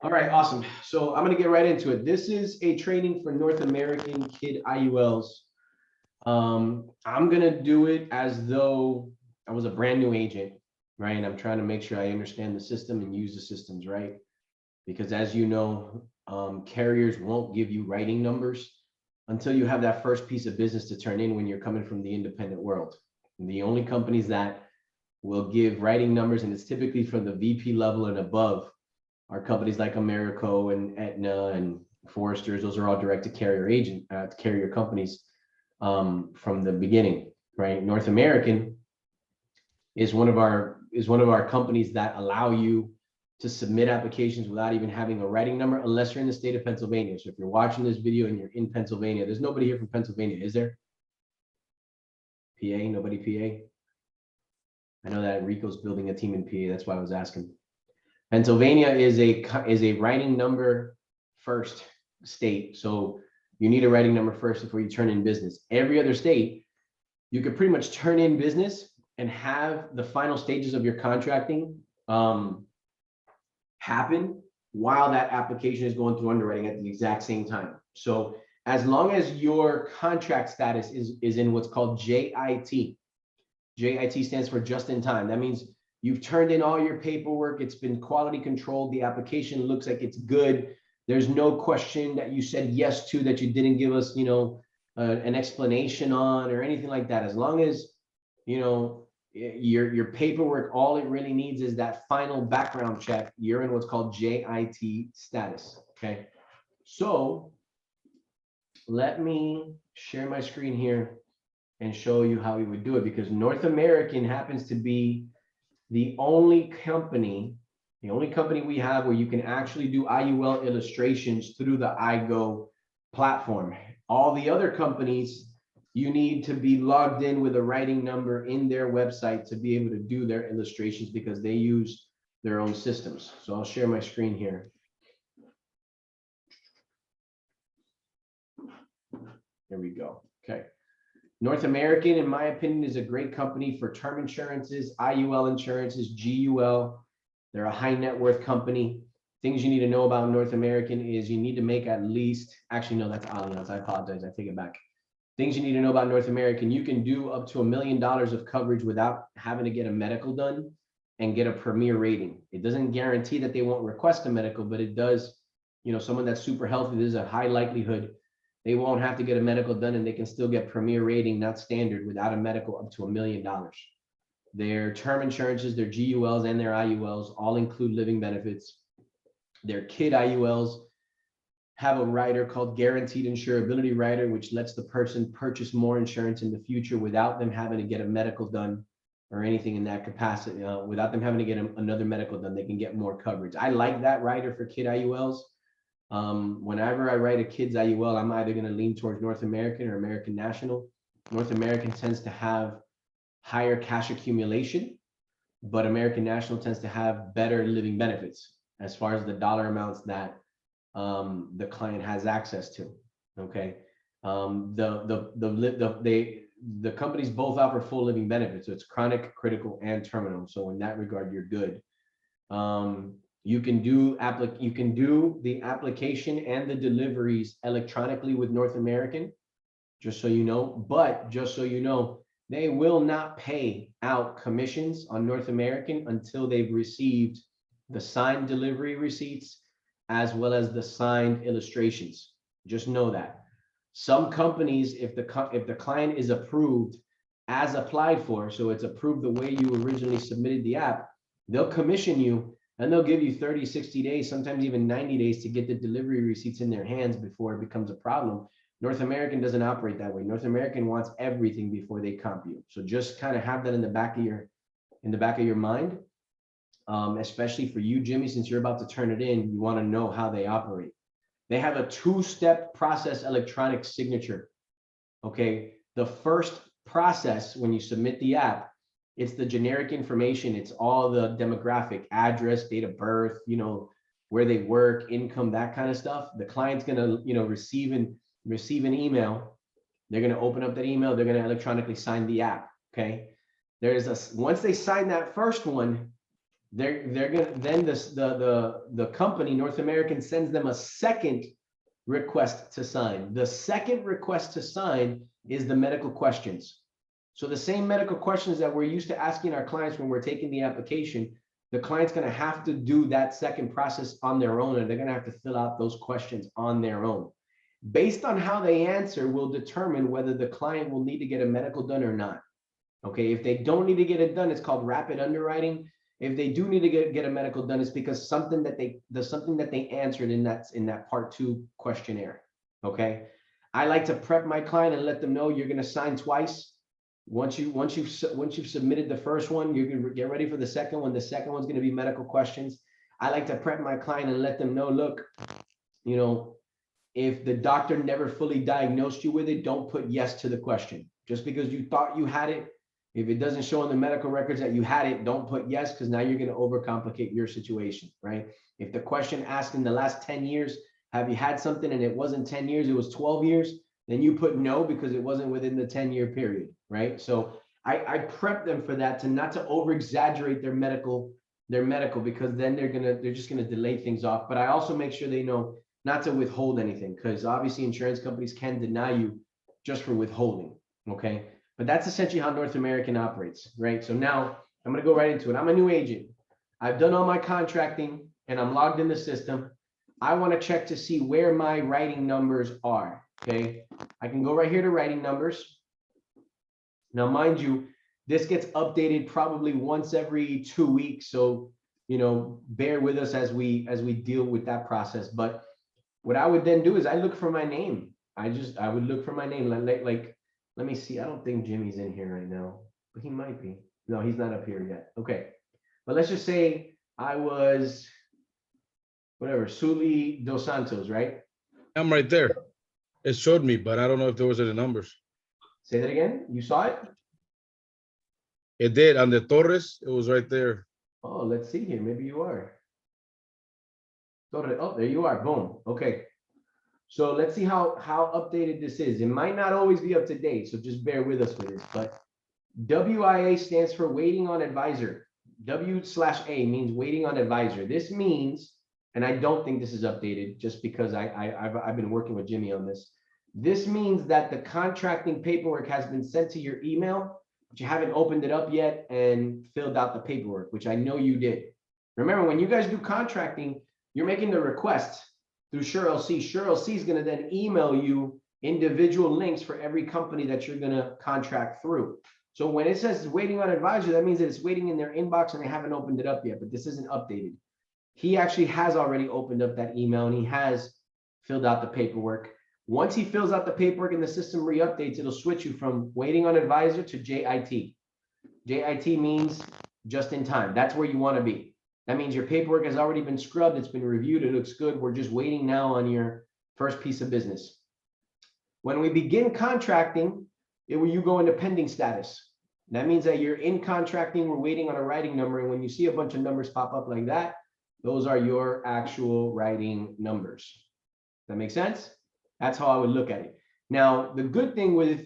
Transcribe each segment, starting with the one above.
All right, awesome. So I'm going to get right into it. This is a training for North American kid IULs. I'm going to do it as though I was a brand new agent, right? And I'm trying to make sure I understand the system and use the systems, right? Because as you know, carriers won't give you writing numbers until you have that first piece of business to turn in when you're coming from the independent world. And the only companies that will give writing numbers, and it's typically from the VP level and above, are companies like Americo and Aetna and Foresters. Those are all direct to carrier companies from the beginning, right? North American is one of our companies that allow you to submit applications without even having a writing number, unless you're in the state of Pennsylvania. So if you're watching this video and you're in Pennsylvania, there's nobody here from Pennsylvania, is there? PA, nobody PA? I know that Rico's building a team in PA, that's why I was asking. Pennsylvania is a writing number first state. So you need a writing number first before you turn in business. Every other state, you could pretty much turn in business and have the final stages of your contracting happen while that application is going through underwriting at the exact same time. So as long as your contract status is in what's called JIT. JIT stands for just in time. That means you've turned in all your paperwork. It's been quality controlled. The application looks like it's good. There's no question that you said yes to that you didn't give us, an explanation on or anything like that. As long as, your paperwork, all it really needs is that final background check. You're in what's called JIT status. Okay. So let me share my screen here and show you how we would do it, because North American happens to be the only company we have where you can actually do IUL illustrations through the iGo platform. All the other companies, you need to be logged in with a writing number in their website to be able to do their illustrations, because they use their own systems. So I'll share my screen here. There we go. Okay. North American, in my opinion, is a great company for term insurances, IUL insurances, GUL. They're a high net worth company. Things you need to know about North American is you need to make at least, actually, no, that's Allianz. I apologize. I take it back. Things you need to know about North American: you can do up to $1 million of coverage without having to get a medical done and get a premier rating. It doesn't guarantee that they won't request a medical, but it does, someone that's super healthy, there's a high likelihood they won't have to get a medical done and they can still get premier rating, not standard, without a medical, up to $1 million. Their term insurances, their GULs and their IULs all include living benefits. Their kid IULs have a rider called Guaranteed Insurability Rider, which lets the person purchase more insurance in the future without them having to get a medical done or anything in that capacity. Without them having to get another medical done, they can get more coverage. I like that rider for kid IULs. Whenever I write a kid's IUL, I'm either going to lean towards North American or American National. North American tends to have higher cash accumulation, but American National tends to have better living benefits as far as the dollar amounts that the client has access to. Okay. The companies both offer full living benefits. So it's chronic, critical, and terminal. So in that regard, you're good. You can do the application and the deliveries electronically with North American, just so you know. But just so you know, they will not pay out commissions on North American until they've received the signed delivery receipts as well as the signed illustrations. Just know that. Some companies, if the client is approved as applied for, so it's approved the way you originally submitted the app, they'll commission you and they'll give you 30, 60 days, sometimes even 90 days to get the delivery receipts in their hands before it becomes a problem. North American doesn't operate that way. North American wants everything before they comp you. So just kind of have that in the back of your mind, especially for you, Jimmy, since you're about to turn it in, you want to know how they operate. They have a two-step process electronic signature. Okay. The first process when you submit the app, it's the generic information. It's all the demographic, address, date of birth, where they work, income, that kind of stuff. The client's going to, receive an email. They're going to open up that email. They're going to electronically sign the app. Okay. Once they sign that first one, they're gonna then the company North American sends them a second request to sign. The second request to sign is the medical questions. So the same medical questions that we're used to asking our clients when we're taking the application, the client's going to have to do that second process on their own, and they're going to have to fill out those questions on their own. Based on how they answer will determine whether the client will need to get a medical done or not. Okay, if they don't need to get it done, it's called rapid underwriting. If they do need to get a medical done, it's because something that they answered in that part 2 questionnaire. Okay, I like to prep my client and let them know you're going to sign twice. Once you've submitted the first one, you're going to get ready for the second one. The second one's going to be medical questions. I like to prep my client and let them know, look, you know, if the doctor never fully diagnosed you with it, don't put yes to the question. Just because you thought you had it, if it doesn't show in the medical records that you had it, don't put yes, because now you're going to overcomplicate your situation, right? If the question asked in the last 10 years, have you had something, and it wasn't 10 years, it was 12 years, then you put no because it wasn't within the 10-year period, right? So I prep them for that, to not to over exaggerate their medical, because then they're just gonna delay things off. But I also make sure they know not to withhold anything, because obviously insurance companies can deny you just for withholding, okay? But that's essentially how North American operates, right? So now I'm gonna go right into it. I'm a new agent. I've done all my contracting and I'm logged in the system. I wanna check to see where my writing numbers are, okay? I can go right here to writing numbers. Now, mind you, this gets updated probably once every 2 weeks. So, you know, bear with us as we deal with that process. But what I would then do is I look for my name. I would look for my name. Like, let me see. I don't think Jimmy's in here right now, but he might be. No, he's not up here yet. Okay. But let's just say I was, whatever, Suli Dos Santos, right? I'm right there. It showed me, but I don't know if there was any numbers. Say that again. You saw it? It did. On the Torres, it was right there. Oh, let's see here. Maybe you are. Oh, there you are. Boom. Okay. So let's see how updated this is. It might not always be up to date, so just bear with us for this. But WIA stands for waiting on advisor. W/A means waiting on advisor. This means, and I don't think this is updated just because I've been working with Jimmy on this. This means that the contracting paperwork has been sent to your email, but you haven't opened it up yet and filled out the paperwork, which I know you did. Remember, when you guys do contracting, you're making the request through SureLC. SureLC is going to then email you individual links for every company that you're going to contract through. So when it says waiting on advisor, that means that it's waiting in their inbox and they haven't opened it up yet, but this isn't updated. He actually has already opened up that email and he has filled out the paperwork. Once he fills out the paperwork and the system re-updates, it'll switch you from waiting on advisor to JIT. JIT means just in time. That's where you want to be. That means your paperwork has already been scrubbed. It's been reviewed. It looks good. We're just waiting now on your first piece of business. When we begin contracting, you go into pending status. That means that you're in contracting. We're waiting on a writing number. And when you see a bunch of numbers pop up like that, those are your actual writing numbers. Does that make sense? That's how I would look at it. Now, the good thing with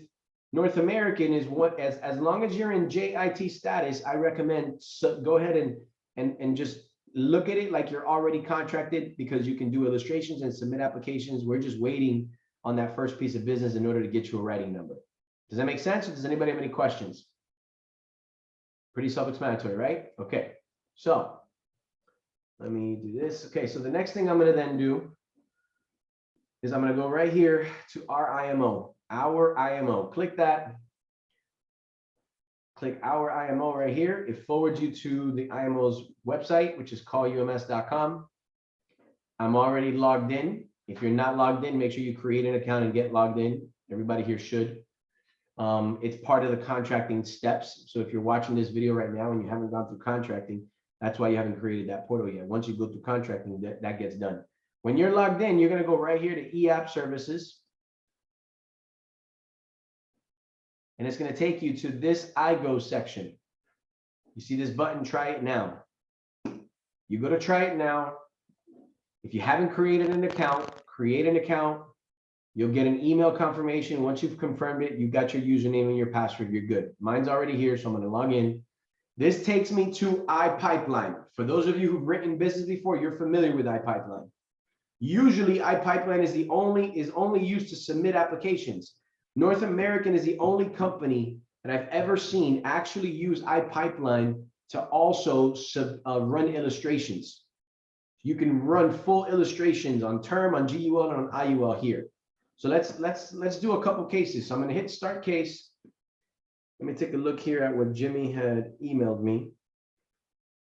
North American is as long as you're in JIT status, I recommend go ahead and just look at it like you're already contracted, because you can do illustrations and submit applications. We're just waiting on that first piece of business in order to get you a writing number. Does that make sense? Or does anybody have any questions? Pretty self-explanatory, right? Okay, so let me do this. Okay, so the next thing I'm going to then do is I'm going to go right here to our IMO. Click that. Click our IMO right here. It forwards you to the IMO's website, which is callums.com. I'm already logged in. If you're not logged in, make sure you create an account and get logged in. Everybody here should. It's part of the contracting steps. So if you're watching this video right now and you haven't gone through contracting, that's why you haven't created that portal yet. Once you go through contracting, that gets done. When you're logged in, you're going to go right here to eApp services. And it's going to take you to this iGo section. You see this button, try it now. You go to try it now. If you haven't created an account, create an account. You'll get an email confirmation. Once you've confirmed it, you've got your username and your password, you're good. Mine's already here, so I'm going to log in. This takes me to iPipeline. For those of you who've written business before, you're familiar with iPipeline. Usually iPipeline is only used to submit applications. North American is the only company that I've ever seen actually use iPipeline to also run illustrations. You can run full illustrations on term, on GUL, and on IUL here. So let's do a couple cases. So I'm going to hit start case. Let me take a look here at what Jimmy had emailed me,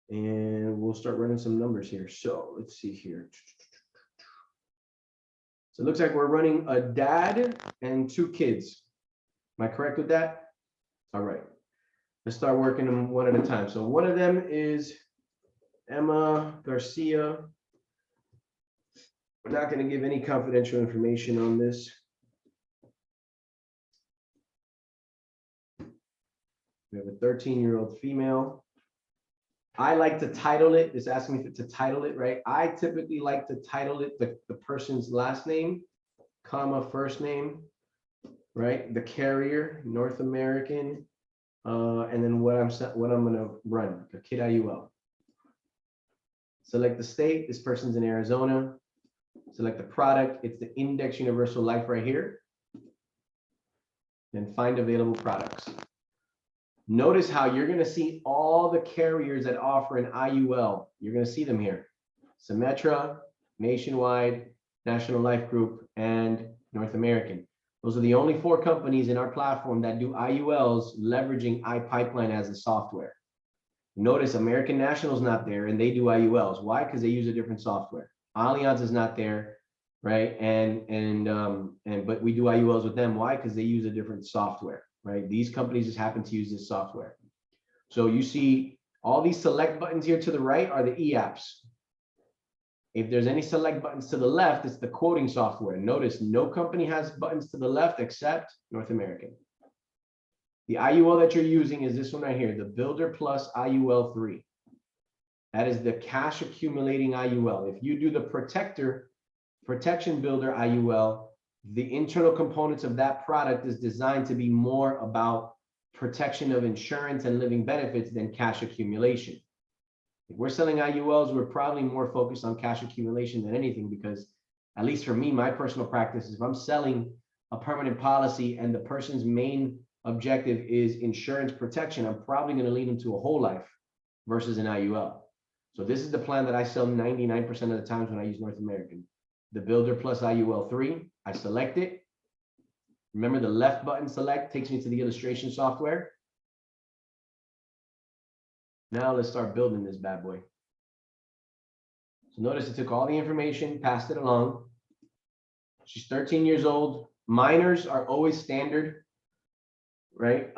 and we'll start running some numbers here. So let's see here. So it looks like we're running a dad and 2 kids. Am I correct with that? All right. Let's start working them one at a time. So one of them is Emma Garcia. We're not going to give any confidential information on this. We have a 13-year-old female. I like to title it. It's asking me to title it, right? I typically like to title it the person's last name, comma, first name, right? The carrier, North American, and then what I'm going to run, the kid IUL. Select the state. This person's in Arizona. Select the product. It's the Index Universal Life right here. Then find available products. Notice how you're going to see all the carriers that offer an IUL. You're going to see them here. Symetra, Nationwide, National Life Group, and North American. Those are the only 4 companies in our platform that do IULs leveraging iPipeline as a software. Notice American National is not there, and they do IULs. Why? Because they use a different software. Allianz is not there, right? But we do IULs with them. Why? Because they use a different software, right? These companies just happen to use this software. So you see all these select buttons here to the right are the e-apps. If there's any select buttons to the left, it's the quoting software. Notice no company has buttons to the left except North American. The IUL that you're using is this one right here, the Builder Plus IUL 3. That is the cash accumulating IUL. If you do the Protection Builder IUL, the internal components of that product is designed to be more about protection of insurance and living benefits than cash accumulation. If we're selling IULs, we're probably more focused on cash accumulation than anything, because at least for me, my personal practice is if I'm selling a permanent policy and the person's main objective is insurance protection, I'm probably going to lead them to a whole life versus an IUL. So this is the plan that I sell 99% of the times when I use North American. The Builder Plus IUL 3, I select it. Remember the left button select takes me to the illustration software. Now let's start building this bad boy. So notice it took all the information, passed it along. She's 13 years old. Minors are always standard, right?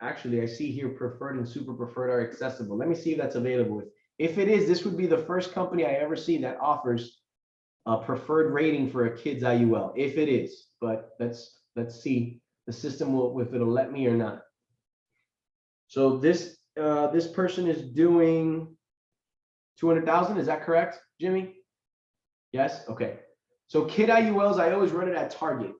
Actually, I see here preferred and super preferred are accessible. Let me see if that's available. If it is, this would be the first company I ever see that offers a preferred rating for a kid's IUL, if it is. But let's see the system if it'll let me or not. So this person is doing 200,000. Is that correct, Jimmy? Yes. Okay. So kid IULs, I always run it at target.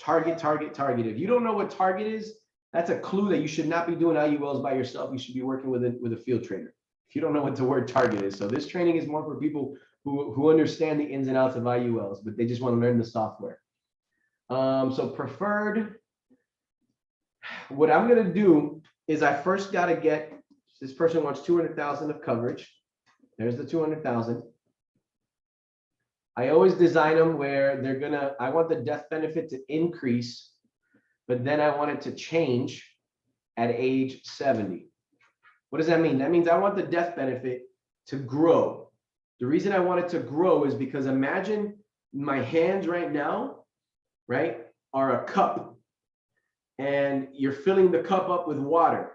Target. If you don't know what target is, that's a clue that you should not be doing IULs by yourself. You should be working with a field trainer if you don't know what the word target is. So this training is more for people who understand the ins and outs of IULs, but they just want to learn the software. So preferred, what I'm going to do is I first got to get, this person wants 200,000 of coverage. There's the 200,000. I always design them where I want the death benefit to increase, but then I want it to change at age 70. What does that mean? That means I want the death benefit to grow. The reason I want it to grow is because imagine my hands right now, right, are a cup, and you're filling the cup up with water.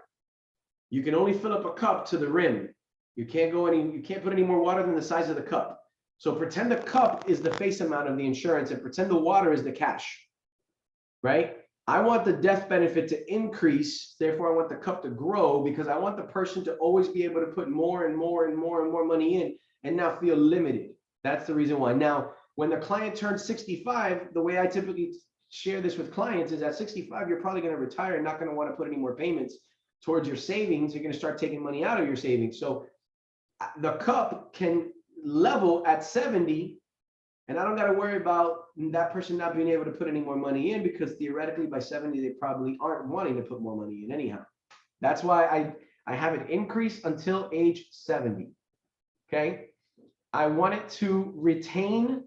You can only fill up a cup to the rim. You can't put any more water than the size of the cup. So pretend the cup is the face amount of the insurance and pretend the water is the cash, right? I want the death benefit to increase. Therefore, I want the cup to grow because I want the person to always be able to put more and more and more and more money in and not feel limited. That's the reason why. Now, when the client turns 65, the way I typically share this with clients is at 65, you're probably going to retire and not going to want to put any more payments towards your savings, you're going to start taking money out of your savings. So the cup can level at 70, and I don't got to worry about that person not being able to put any more money in, because theoretically by 70, they probably aren't wanting to put more money in anyhow. That's why I have it increase until age 70. Okay. I want it to retain,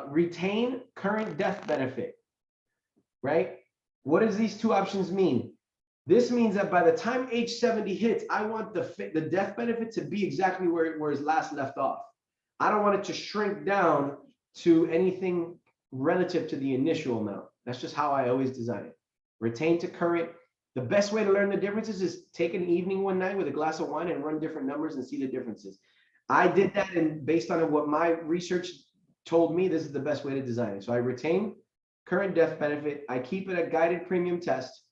retain current death benefit, right? What does these two options mean? This means that by the time age 70 hits, I want the death benefit to be exactly where it's last left off. I don't want it to shrink down to anything relative to the initial amount. That's just how I always design it. Retain to current. The best way to learn the differences is take an evening one night with a glass of wine and run different numbers and see the differences. I did that, and based on what my research told me, this is the best way to design it. So I retain current death benefit. I keep it a guided premium test.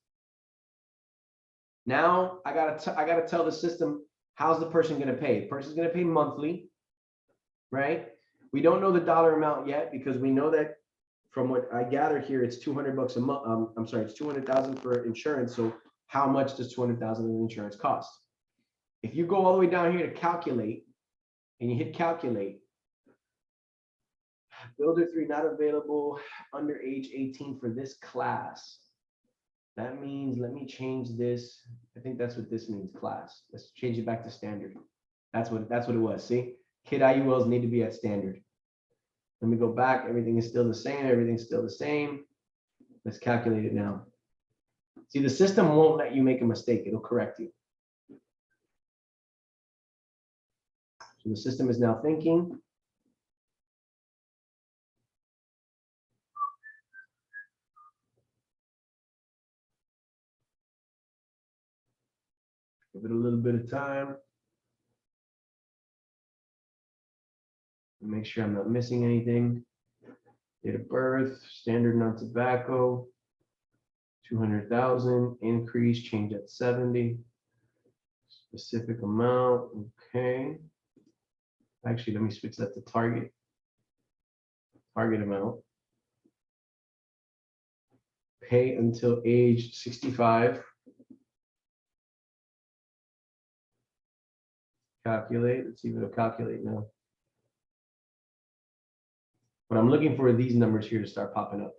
Now I gotta tell the system, how's the person gonna pay? The person's gonna pay monthly, right? We don't know the dollar amount yet, because we know that from what I gather here, it's $200 a month. I'm sorry, it's 200,000 for insurance. So how much does 200,000 in insurance cost? If you go all the way down here to calculate, and you hit calculate, builder 3 not available under age 18 for this class. That means, let me change this. I think that's what this means, class. Let's change it back to standard. That's what it was. See, kid IULs need to be at standard. Let me go back. Everything is still the same. Everything's still the same. Let's calculate it now. See, the system won't let you make a mistake. It'll correct you. So the system is now thinking. Give it a little bit of time. Make sure I'm not missing anything. Date of birth, standard non-tobacco, 200,000, increase, change at 70. Specific amount, okay. Actually, let me switch that to target. Target amount. Pay until age 65. Calculate, let's see if it'll calculate now. But I'm looking for these numbers here to start popping up.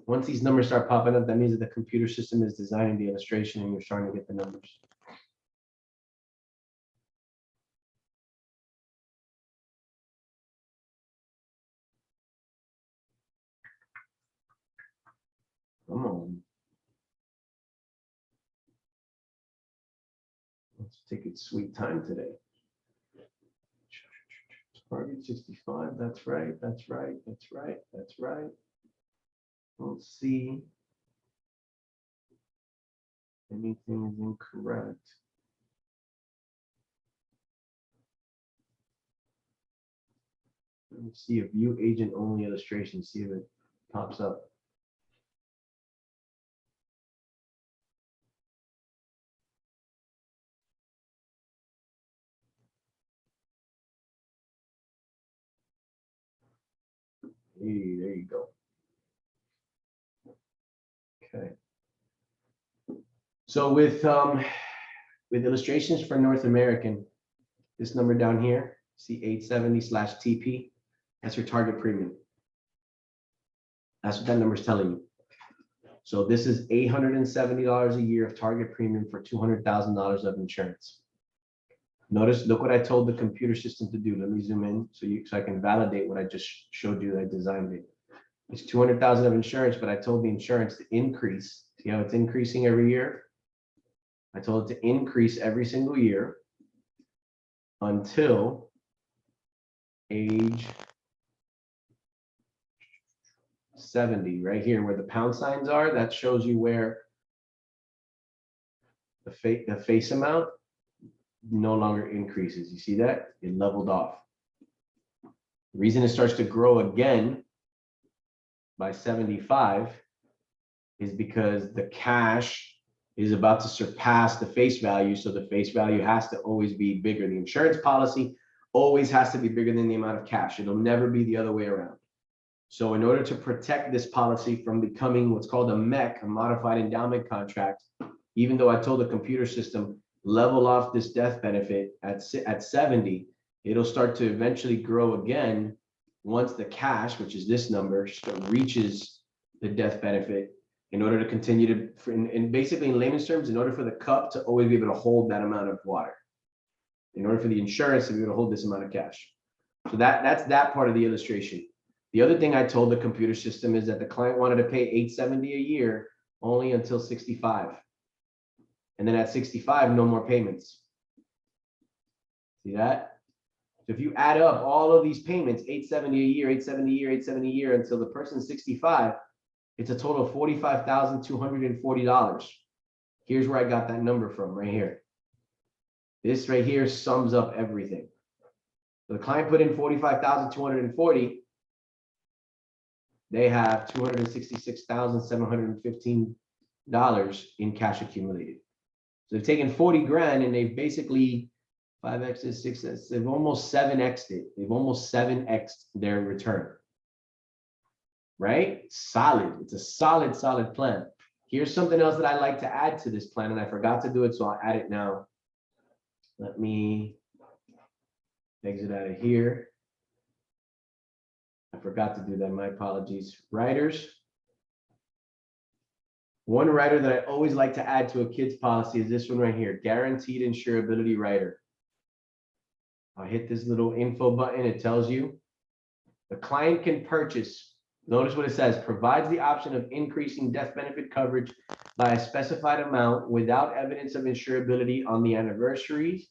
Once these numbers start popping up, that means that the computer system is designing the illustration and you're starting to get the numbers. Come on. Let's take its sweet time today. Target 65, that's right, that's right, that's right, that's right. Let's see. Anything is incorrect. Let me see a view agent only illustration, see if it pops up. Hey, there you go. Okay. So with illustrations for North American, this number down here, see 870/TP, that's your target premium. That's what that number is telling you. So this is $870 a year of target premium for $200,000 of insurance. Notice, look what I told the computer system to do. Let me zoom in so I can validate what I just showed you that I designed it. It's 200,000 of insurance, but I told the insurance to increase. See how it's increasing every year? I told it to increase every single year until age 70, right here where the pound signs are. That shows you where the face amount no longer increases. You see that? It leveled off. The reason it starts to grow again by 75 is because the cash is about to surpass the face value. So the face value has to always be bigger. The insurance policy always has to be bigger than the amount of cash. It'll never be the other way around. So in order to protect this policy from becoming what's called a MEC, a modified endowment contract, even though I told the computer system, level off this death benefit at 70, it'll start to eventually grow again once the cash, which is this number, reaches the death benefit, in order to continue to, and basically in layman's terms, in order for the cup to always be able to hold that amount of water, in order for the insurance to be able to hold this amount of cash. So that's that part of the illustration. The other thing I told the computer system is that the client wanted to pay $870 a year only until 65. And then at 65, no more payments. See that? So if you add up all of these payments, $870 a year, $870 a year, $870 a year, until the person's 65, it's a total of $45,240. Here's where I got that number from, right here. This right here sums up everything. So the client put in $45,240. They have $266,715 in cash accumulated. So they've taken 40 grand and they've basically 5x is 6x. They've almost 7x'd it. They've almost 7x'd their return. Right? Solid. It's a solid, solid plan. Here's something else that I like to add to this plan, and I forgot to do it, so I'll add it now. Let me exit out of here. I forgot to do that. My apologies. Riders. One rider that I always like to add to a kid's policy is this one right here, guaranteed insurability rider. I'll hit this little info button. It tells you the client can purchase. Notice what it says, provides the option of increasing death benefit coverage by a specified amount without evidence of insurability on the anniversaries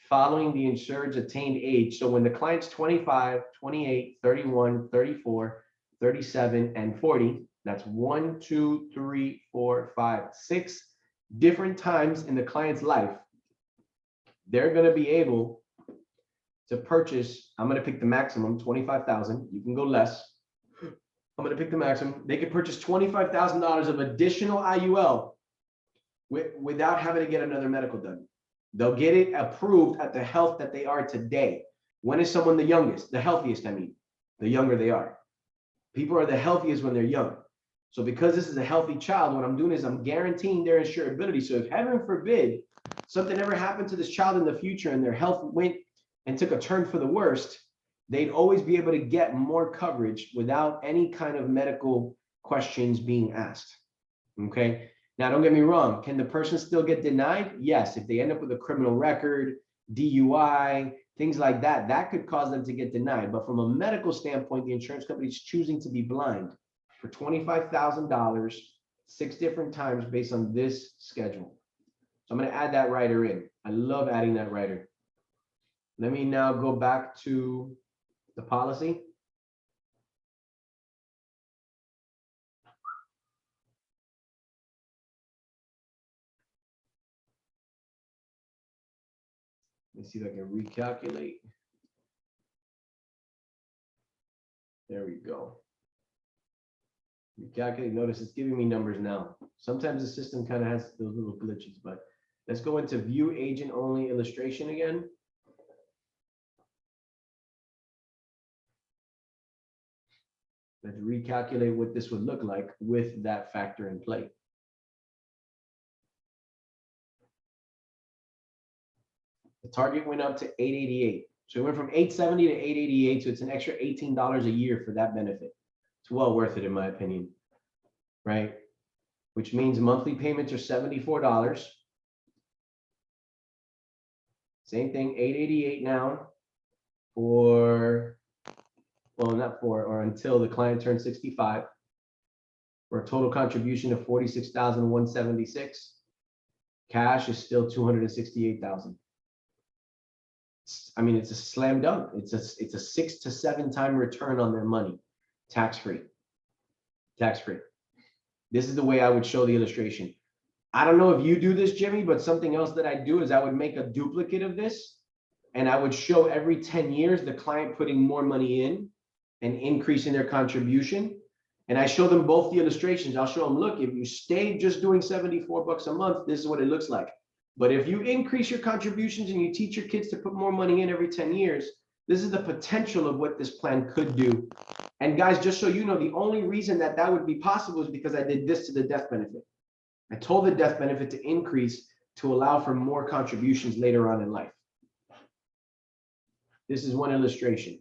following the insured's attained age. So when the client's 25, 28, 31, 34, 37, and 40, that's 1, 2, 3, 4, 5, 6 different times in the client's life, they're going to be able to purchase. I'm going to pick the maximum, 25,000. You can go less. I'm going to pick the maximum. They could purchase $25,000 of additional IUL without having to get another medical done. They'll get it approved at the health that they are today. When is someone the youngest? The healthiest, I mean, the younger they are. People are the healthiest when they're young. So because this is a healthy child, what I'm doing is I'm guaranteeing their insurability. So if heaven forbid something ever happened to this child in the future and their health went and took a turn for the worst, they'd always be able to get more coverage without any kind of medical questions being asked. Okay. Now, don't get me wrong. Can the person still get denied? Yes. If they end up with a criminal record, DUI, things like that, that could cause them to get denied. But from a medical standpoint, the insurance company is choosing to be blind for $25,000, 6 different times based on this schedule. So I'm going to add that rider in. I love adding that rider. Let me now go back to the policy. Let's see if I can recalculate. There we go. Recalculate. Notice it's giving me numbers now. Sometimes the system kind of has those little glitches, but let's go into view agent only illustration again. Let's recalculate what this would look like with that factor in play. The target went up to $888. So it went from $870 to $888. So it's an extra $18 a year for that benefit. It's well worth it, in my opinion. Right? Which means monthly payments are $74. Same thing, $888 now for, well, not for, or until the client turns 65, for a total contribution of $46,176. Cash is still $268,000. I mean, it's a slam dunk. It's a 6 to 7 time return on their money, tax-free. Tax-free. This is the way I would show the illustration. I don't know if you do this, Jimmy, but something else that I do is I would make a duplicate of this, and I would show every 10 years the client putting more money in and increasing their contribution. And I show them both the illustrations. I'll show them, look, if you stay just doing $74 a month, this is what it looks like. But if you increase your contributions and you teach your kids to put more money in every 10 years, this is the potential of what this plan could do. And guys, just so you know, the only reason that that would be possible is because I did this to the death benefit. I told the death benefit to increase to allow for more contributions later on in life. This is one illustration.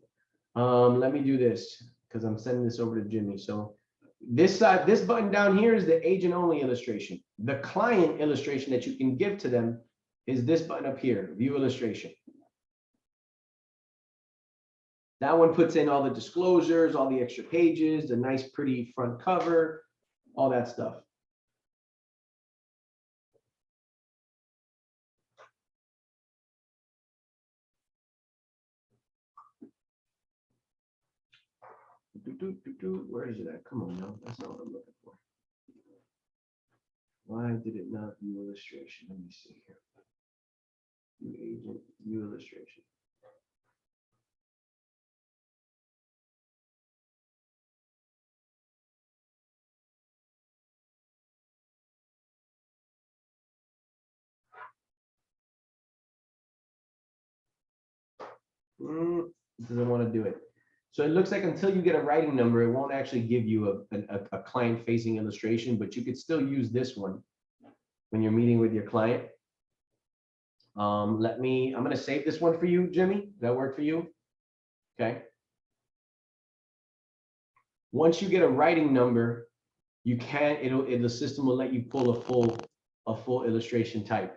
Let me do this because I'm sending this over to Jimmy. So this side, this button down here is the agent only illustration. The client illustration that you can give to them is this button up here, view illustration. That one puts in all the disclosures, all the extra pages, the nice pretty front cover, all that stuff. Where is it at? Come on now. That's not what I'm looking for. Why did it not view illustration? Let me see here. View agent, view illustration. It doesn't want to do it. So it looks like until you get a writing number, it won't actually give you a client-facing illustration, but you could still use this one when you're meeting with your client. I'm going to save this one for you, Jimmy. Does that work for you? Okay. Once you get a writing number, you can, the system will let you pull a full illustration type.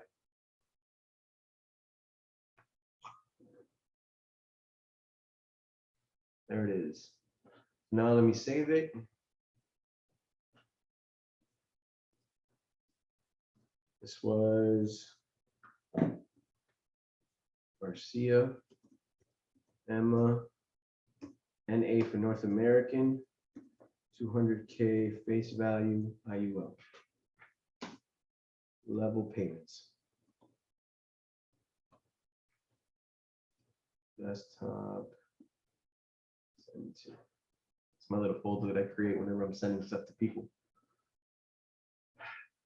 There it is. Now let me save it. This was Garcia, Emma, NA for North American, 200K face value, IUL. Level payments. Desktop. It's my little folder that I create whenever I'm sending stuff to people.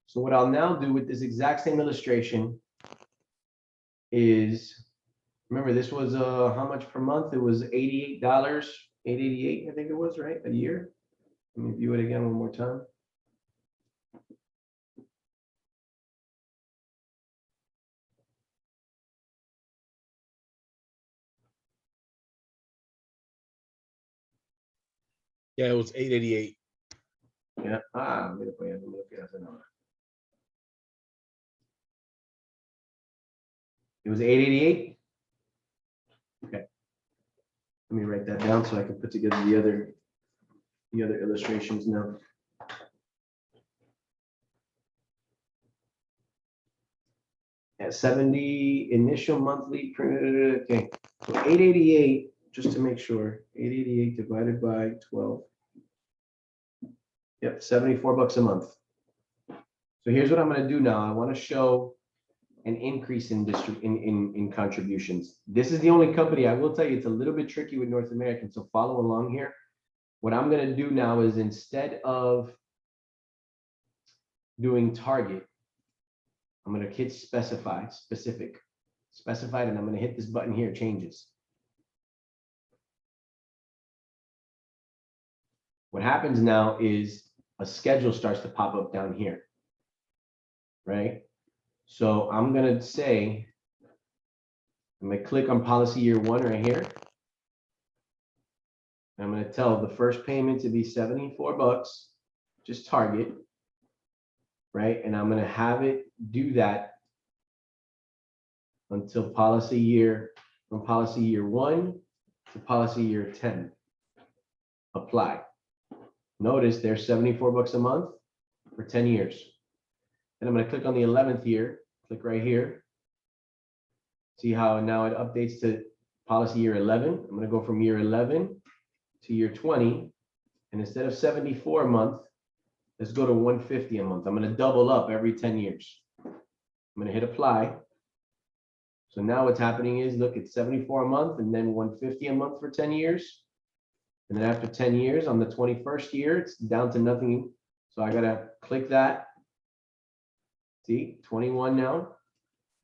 So what I'll now do with this exact same illustration is, remember this was how much per month? It was $88, $888, I think it was, right? A year. Let me view it again one more time. Yeah, it was 888. Yeah. Mira, pues ya no me lo quiero hacer ahora. It was 888. Okay. Let me write that down so I can put together the other illustrations now. At 70 initial monthly printed. Okay. So 888, just to make sure, 888 divided by 12. Yep, $74 a month. So here's what I'm going to do now. I want to show an increase in contributions. This is the only company, I will tell you, it's a little bit tricky with North American, so follow along here. What I'm going to do now is, instead of doing target, I'm going to hit specified, and I'm going to hit this button here, changes. What happens now is a schedule starts to pop up down here, right? So I'm going to say, I'm going to click on policy year 1 right here. I'm going to tell the first payment to be $74, just target, right? And I'm going to have it do that until policy year, from policy year 1 to policy year 10. Apply. Notice there's $74 a month for 10 years. And I'm going to click on the 11th year, click right here. See how now it updates to policy year 11. I'm going to go from year 11 to year 20. And instead of 74 a month, let's go to 150 a month. I'm going to double up every 10 years. I'm going to hit apply. So now what's happening is, look, it's 74 a month and then 150 a month for 10 years. And then after 10 years, on the 21st year, it's down to nothing. So I got to click that. See, 21 now,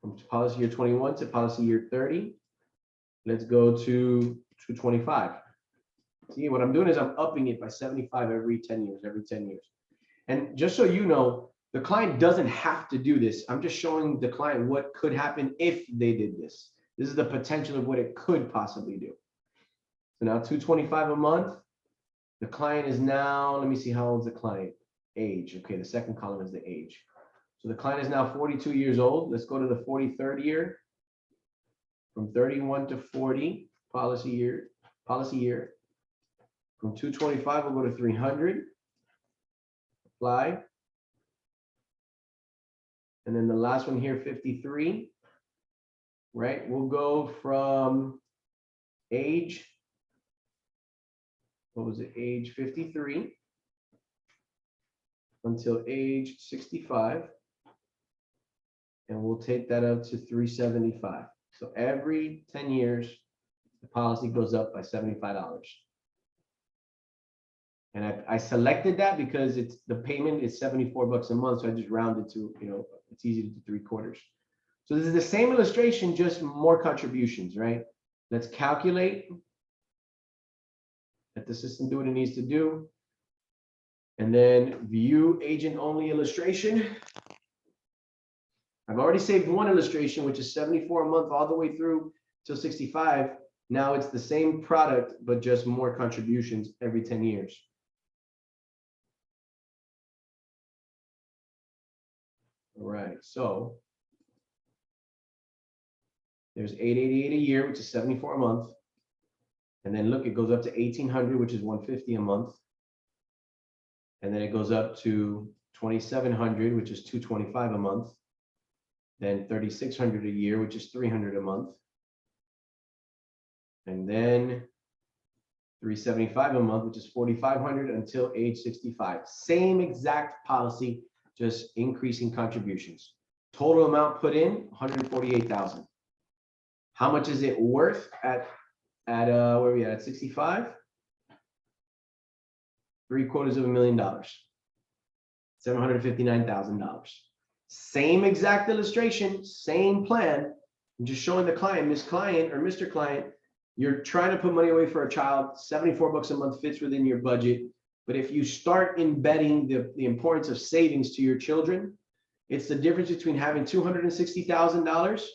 from policy year 21 to policy year 30. Let's go to 25. See, what I'm doing is I'm upping it by 75 every 10 years, And just so you know, The client doesn't have to do this. I'm just showing the client what could happen if they did this. This is the potential of what it could possibly do. So now $225 a month. The client is now, let me see, how old is the client? Age. Okay, the second column is the age. So the client is now 42 years old. Let's go to the 43rd year. From 31 to 40, policy year. From 225, we'll go to 300. Apply. And then the last one here, 53, right? We'll go from age, what was it? Age 53 until age 65. And we'll take that up to 375. So every 10 years, the policy goes up by $75. And I selected that because it's the payment is $74 a month. So I just rounded to, it's easy to do 3/4. So this is the same illustration, just more contributions, right? Let's calculate. Let the system do what it needs to do. And then view agent only illustration. I've already saved one illustration, which is $74 a month all the way through till 65. Now it's the same product, but just more contributions every 10 years. All right, so there's $888 a year, which is $74 a month. And then look, it goes up to $1,800, which is $150 a month. And then it goes up to $2,700, which is $225 a month. Then $3,600 a year, which is $300 a month. And then $375 a month, which is $4,500 until age 65. Same exact policy, just increasing contributions. Total amount put in, $148,000. How much is it worth at where are we at 65? $750,000. $759,000. Same exact illustration, same plan. I'm just showing the client, Miss Client or Mr. Client, you're trying to put money away for a child. $74 a month fits within your budget. But if you start embedding the importance of savings to your children, it's the difference between having $260,000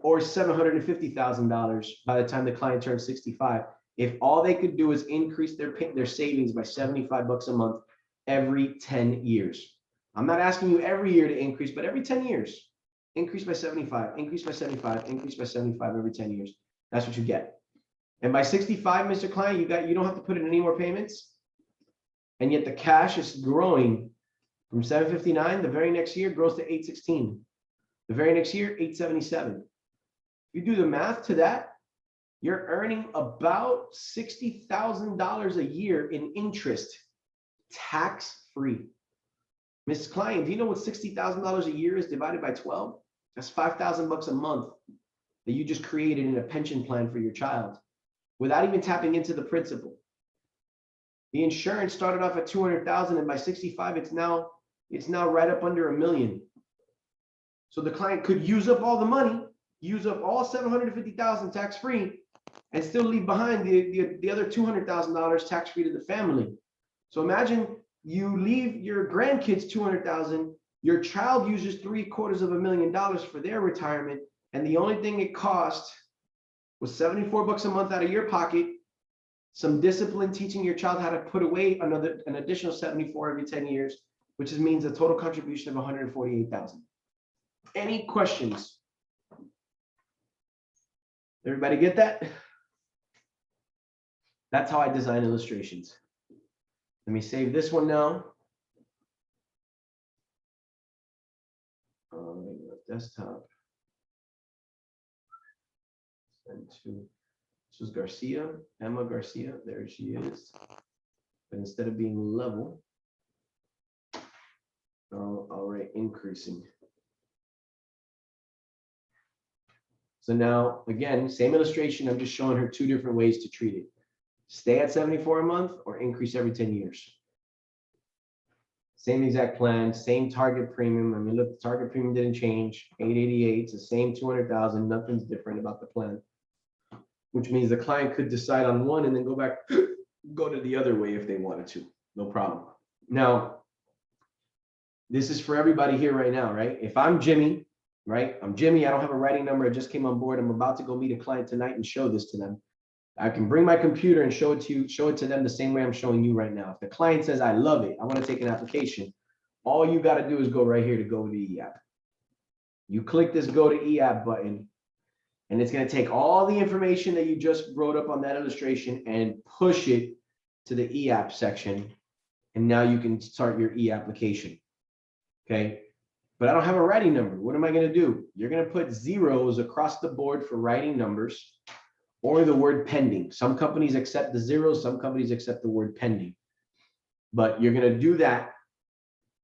or $750,000 by the time the client turns 65. If all they could do is increase their savings by $75 a month every 10 years. I'm not asking you every year to increase, but every 10 years, increase by 75, increase by 75, increase by 75 every 10 years. That's what you get. And by 65, Mr. Client, you don't have to put in any more payments. And yet the cash is growing from 759. The very next year grows to 816. The very next year, 877. If you do the math to that, you're earning about $60,000 a year in interest, tax-free. Miss Client, do you know what $60,000 a year is divided by 12? That's $5,000 a month that you just created in a pension plan for your child without even tapping into the principal. The insurance started off at $200,000, and by 65, it's now right up under $1 million. So the client could use up all the money, use up all $750,000 tax-free, and still leave behind the other $200,000 tax-free to the family. So imagine you leave your grandkids $200,000, your child uses $750,000 for their retirement, and the only thing it cost was $74 a month out of your pocket, some discipline teaching your child how to put away an additional 74 every 10 years, which means a total contribution of $148,000. Any questions? Everybody get that? That's how I design illustrations. Let me save this one now. Desktop. Send to, this was Garcia, Emma Garcia. There she is. But instead of being level, I'll write increasing. So now, again, same illustration. I'm just showing her two different ways to treat it. Stay at 74 a month or increase every 10 years. Same exact plan, same target premium. I mean, look, the target premium didn't change. 888, it's the same 200,000. Nothing's different about the plan, which means the client could decide on one and then go to the other way if they wanted to. No problem. Now, this is for everybody here right now, right? If I'm Jimmy, right? I'm Jimmy, I don't have a writing number, I just came on board, I'm about to go meet a client tonight and show this to them. I can bring my computer and show it to you, show it to them the same way I'm showing you right now. If the client says, I love it, I want to take an application, all you got to do is go right here to go to the EAP. You click this go to EAP button, and it's going to take all the information that you just wrote up on that illustration and push it to the EAP section. And now you can start your e-application. Okay. But I don't have a writing number. What am I going to do? You're going to put zeros across the board for writing numbers or the word pending. Some companies accept the zeros, some companies accept the word pending. But you're going to do that.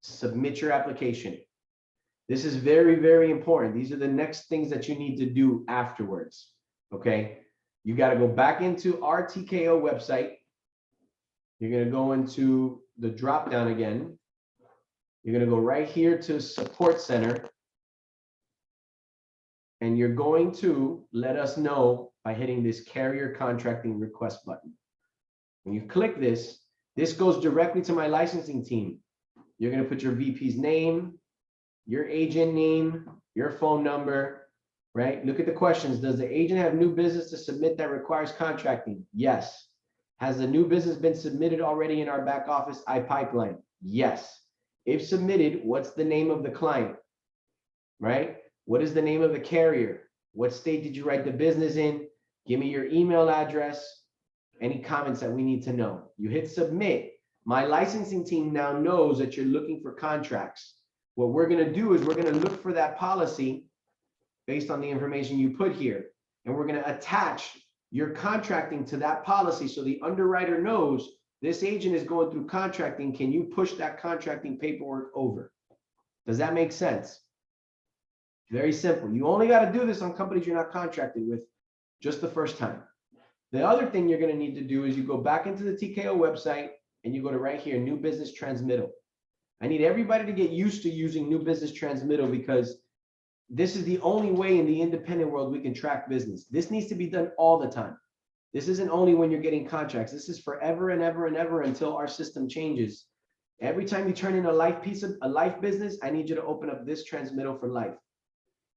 Submit your application. This is very, very important. These are the next things that you need to do afterwards. Okay. You got to go back into our TKO website. You're going to go into the drop down again. You're going to go right here to Support Center. And you're going to let us know by hitting this Carrier Contracting Request button. When you click this, this goes directly to my licensing team. You're going to put your VP's name, your agent name, your phone number, right? Look at the questions. Does the agent have new business to submit that requires contracting? Yes. Has the new business been submitted already in our back office iPipeline? Yes. If submitted, what's the name of the client, right? What is the name of the carrier? What state did you write the business in? Give me your email address. Any comments that we need to know. You hit submit. My licensing team now knows that you're looking for contracts. What we're going to do is we're going to look for that policy based on the information you put here. And we're going to attach your contracting to that policy so the underwriter knows this agent is going through contracting. Can you push that contracting paperwork over? Does that make sense? Very simple. You only got to do this on companies you're not contracted with just the first time. The other thing you're going to need to do is you go back into the TKO website and you go to right here, New Business Transmittal. I need everybody to get used to using New Business Transmittal because this is the only way in the independent world we can track business. This needs to be done all the time. This isn't only when you're getting contracts. This is forever and ever and ever until our system changes. Every time you turn in a life business, I need you to open up this transmittal for life.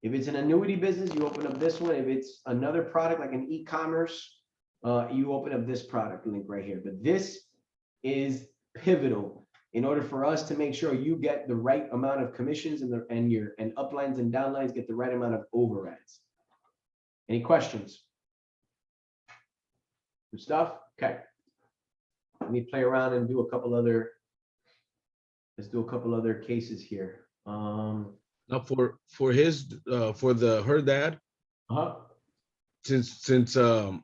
If it's an annuity business, you open up this one. If it's another product like an e-commerce, you open up this product link right here. But this is pivotal in order for us to make sure you get the right amount of commissions and uplines and downlines get the right amount of overrides. Any questions? Good stuff? Okay. Let me play around and do a couple other, let's do a couple other cases here. Now for her dad, since I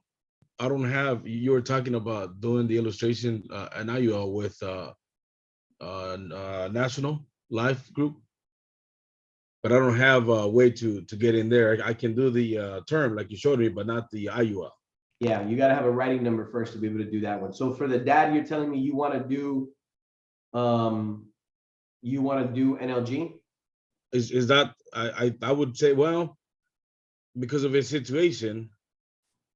don't have, you were talking about doing the illustration an IUL with National Life Group, but I don't have a way to get in there. I can do the term like you showed me, but not the IUL. Yeah, you got to have a writing number first to be able to do that one. So for the dad, you're telling me you want to do NLG? Is that I would say, well, because of his situation,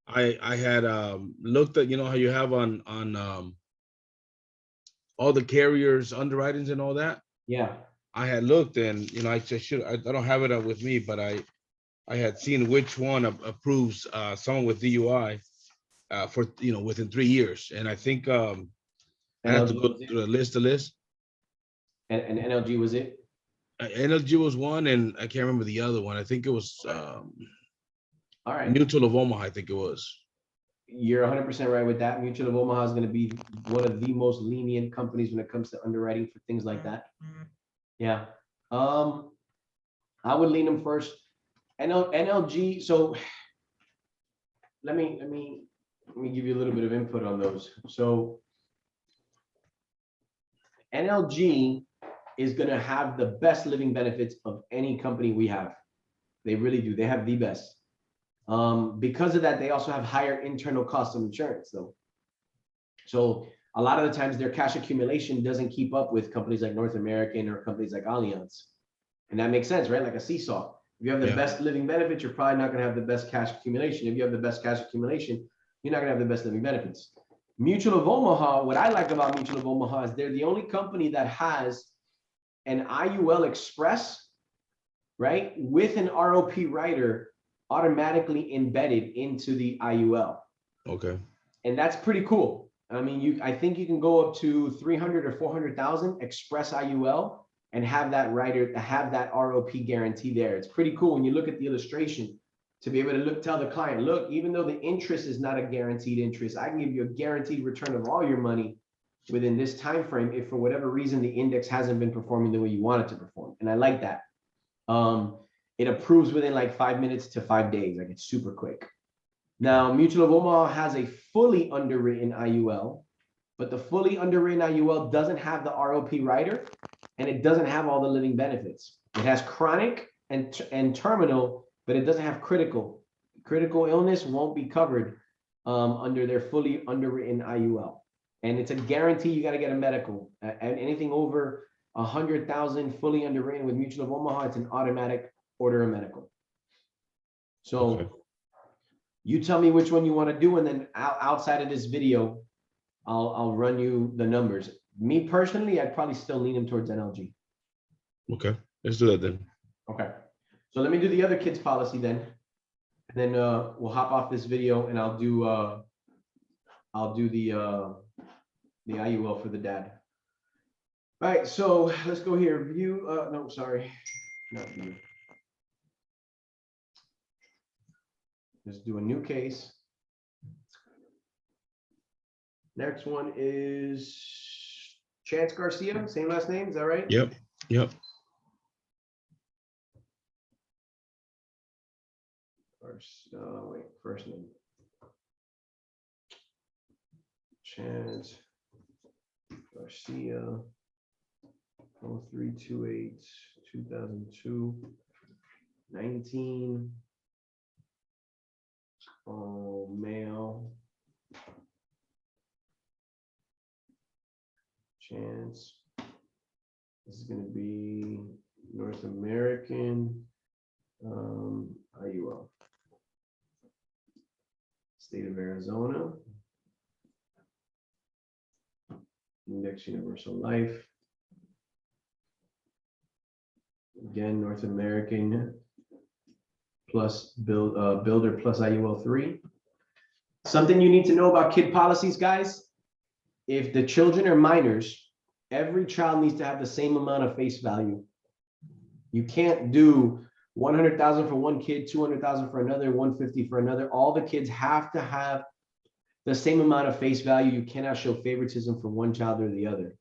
I had looked at, you know how you have on all the carriers underwritings and all that. Yeah. I had looked and, you know, I don't have it with me, but I had seen which one approves someone with DUI for, you know, within 3 years. And I think I have to go through the list. And NLG was it? NLG was one, and I can't remember the other one. I think it was all right. Mutual of Omaha, I think it was. You're 100% right with that. Mutual of Omaha is going to be one of the most lenient companies when it comes to underwriting for things like that. Yeah. I would lean them first. NLG. So let me give you a little bit of input on those. So NLG is going to have the best living benefits of any company we have. They really do. They have the best. Because of that, they also have higher internal costs of insurance, though. So a lot of the times their cash accumulation doesn't keep up with companies like North American or companies like Allianz. And that makes sense, right? Like a seesaw. If you have the best living benefits, you're probably not going to have the best cash accumulation. If you have the best cash accumulation, you're not going to have the best living benefits. Mutual of Omaha, what I like about Mutual of Omaha is they're the only company that has an IUL Express, right, with an ROP rider automatically embedded into the IUL. Okay. And that's pretty cool. I mean, I think you can go up to 300 or 400,000 Express IUL and have that rider, have that ROP guarantee there. It's pretty cool when you look at the illustration to be able to tell the client, look, even though the interest is not a guaranteed interest, I can give you a guaranteed return of all your money within this time frame if for whatever reason the index hasn't been performing the way you want it to perform. And I like that. It approves within like 5 minutes to 5 days. Like, it's super quick. Now, Mutual of Omaha has a fully underwritten IUL, but the fully underwritten IUL doesn't have the ROP rider, and it doesn't have all the living benefits. It has chronic and terminal, but it doesn't have critical. Critical illness won't be covered under their fully underwritten IUL. And it's a guarantee you got to get a medical. And anything over 100,000 fully underwritten with Mutual of Omaha, it's an automatic order a medical. So Okay. you tell me which one you want to do, and then outside of this video, I'll run you the numbers. Me personally, I'd probably still lean him towards NLG. Okay. Let's do that then. Okay. So let me do the other kids policy then. And then we'll hop off this video and I'll do the IUL for the dad. All right, so let's go here. View, no, sorry. Not view. Let's do a new case. Next one is Chance Garcia, same last name, is that right? Yep. Yep. First name. Chance Garcia, 0328, 2002, 19. Oh, male. Chance. This is going to be North American IUL. State of Arizona. Index Universal Life. Again, North American plus builder plus IUL 3. Something you need to know about kid policies, guys. If the children are minors, every child needs to have the same amount of face value. You can't do 100,000 for one kid, 200,000 for another, 150 for another. All the kids have to have the same amount of face value. You cannot show favoritism for one child or the other.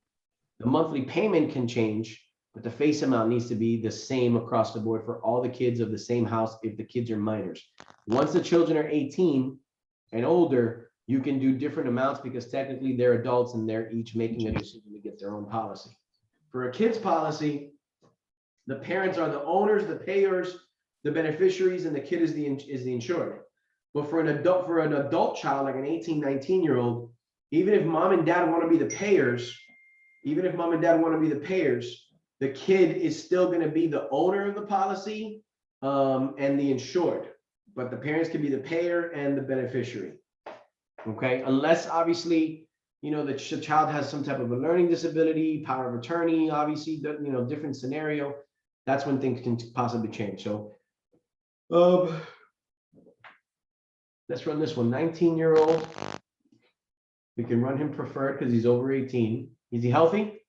The monthly payment can change, but the face amount needs to be the same across the board for all the kids of the same house if the kids are minors. Once the children are 18 and older, you can do different amounts because technically they're adults and they're each making a decision to get their own policy. For a kid's policy, the parents are the owners, the payers, the beneficiaries, and the kid is the insured. But for an adult child, like an 18, 19-year-old, even if mom and dad want to be the payers, the kid is still going to be the owner of the policy and the insured. But the parents can be the payer and the beneficiary. Okay, unless obviously, you know, the child has some type of a learning disability, power of attorney, obviously, you know, different scenario. That's when things can possibly change. So let's run this one. 19-year-old. We can run him preferred because he's over 18. Is he healthy?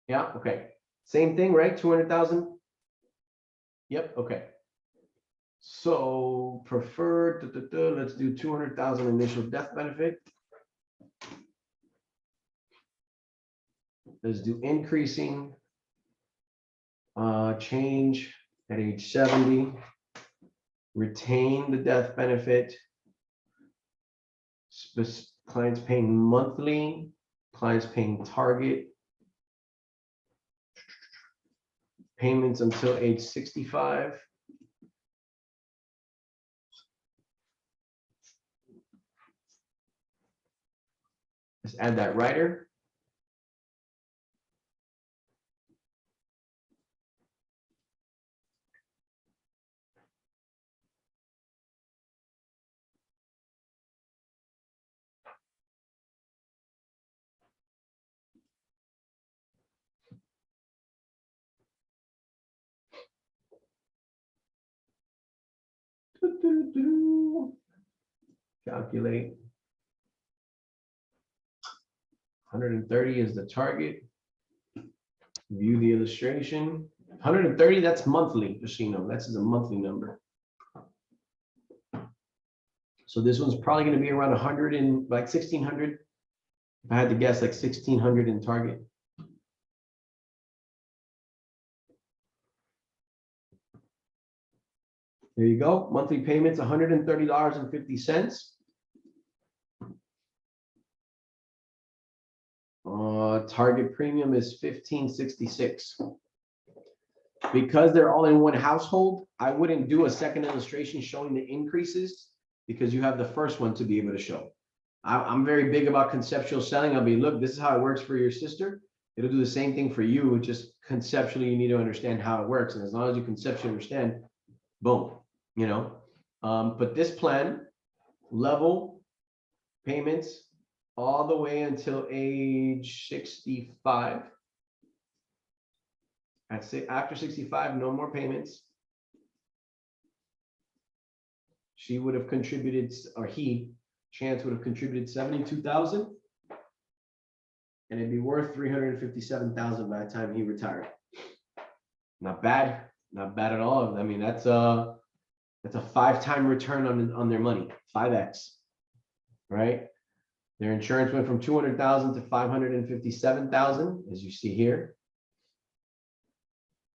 Yeah, okay. Same thing, right? 200,000. Yep, okay. So preferred, let's do 200,000 initial death benefit. Let's do increasing change at age 70. Retain the death benefit. Clients paying monthly, clients paying target. Payments until age 65. Let's add that rider. Calculate. 130 is the target. View the illustration. 130, that's monthly, just so you know, that's a monthly number. So this one's probably going to be around 100 and like 1600. If I had to guess, like 1600 in target. There you go. Monthly payments, $130.50. Target premium is $15.66. Because they're all in one household, I wouldn't do a second illustration showing the increases because you have the first one to be able to show. I'm very big about conceptual selling. I'll be, look, this is how it works for your sister. It'll do the same thing for you. Just conceptually, you need to understand how it works. And as long as you conceptually understand, boom, you know. But this plan, level payments all the way until age 65. After 65, no more payments. She would have contributed, or Chance would have contributed 72,000, and it'd be worth 357,000 by the time he retired. Not bad, not bad at all. I mean, that's a 5-time return on their money, 5x, right? Their insurance went from 200,000 to 557,000, as you see here.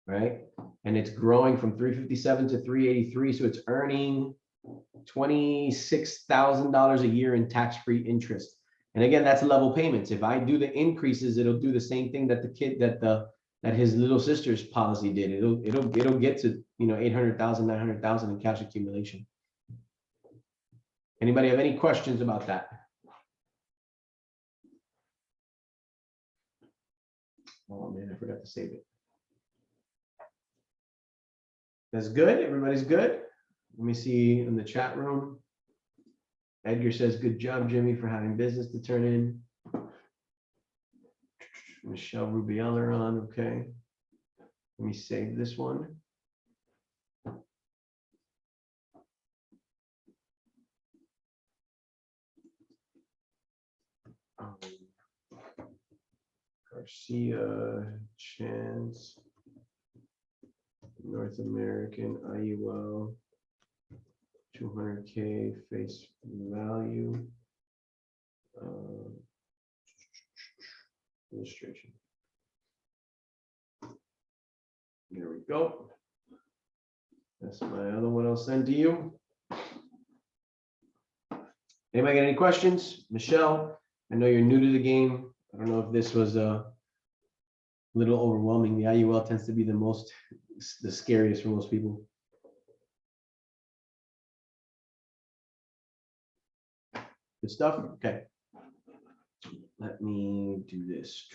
Right? And it's growing from 357 to 383. So it's earning $26,000 a year in tax-free interest. And again, that's level payments. If I do the increases, it'll do the same thing that that his little sister's policy did. It'll get to, you know, 800,000, 900,000 in cash accumulation. Anybody have any questions about that? Oh man, I forgot to save it. That's good. Everybody's good. Let me see in the chat room. Edgar says, good job, Jimmy, for having business to turn in. Michelle Rubiella on. Okay. Let me save this one. Garcia, Chance. North American IUL, 200K face value. Illustration. There we go. That's my other one I'll send to you. Anybody got any questions? Michelle, I know you're new to the game. I don't know if this was a little overwhelming. The IUL tends to be the scariest for most people. Good stuff. Okay. Let me do this.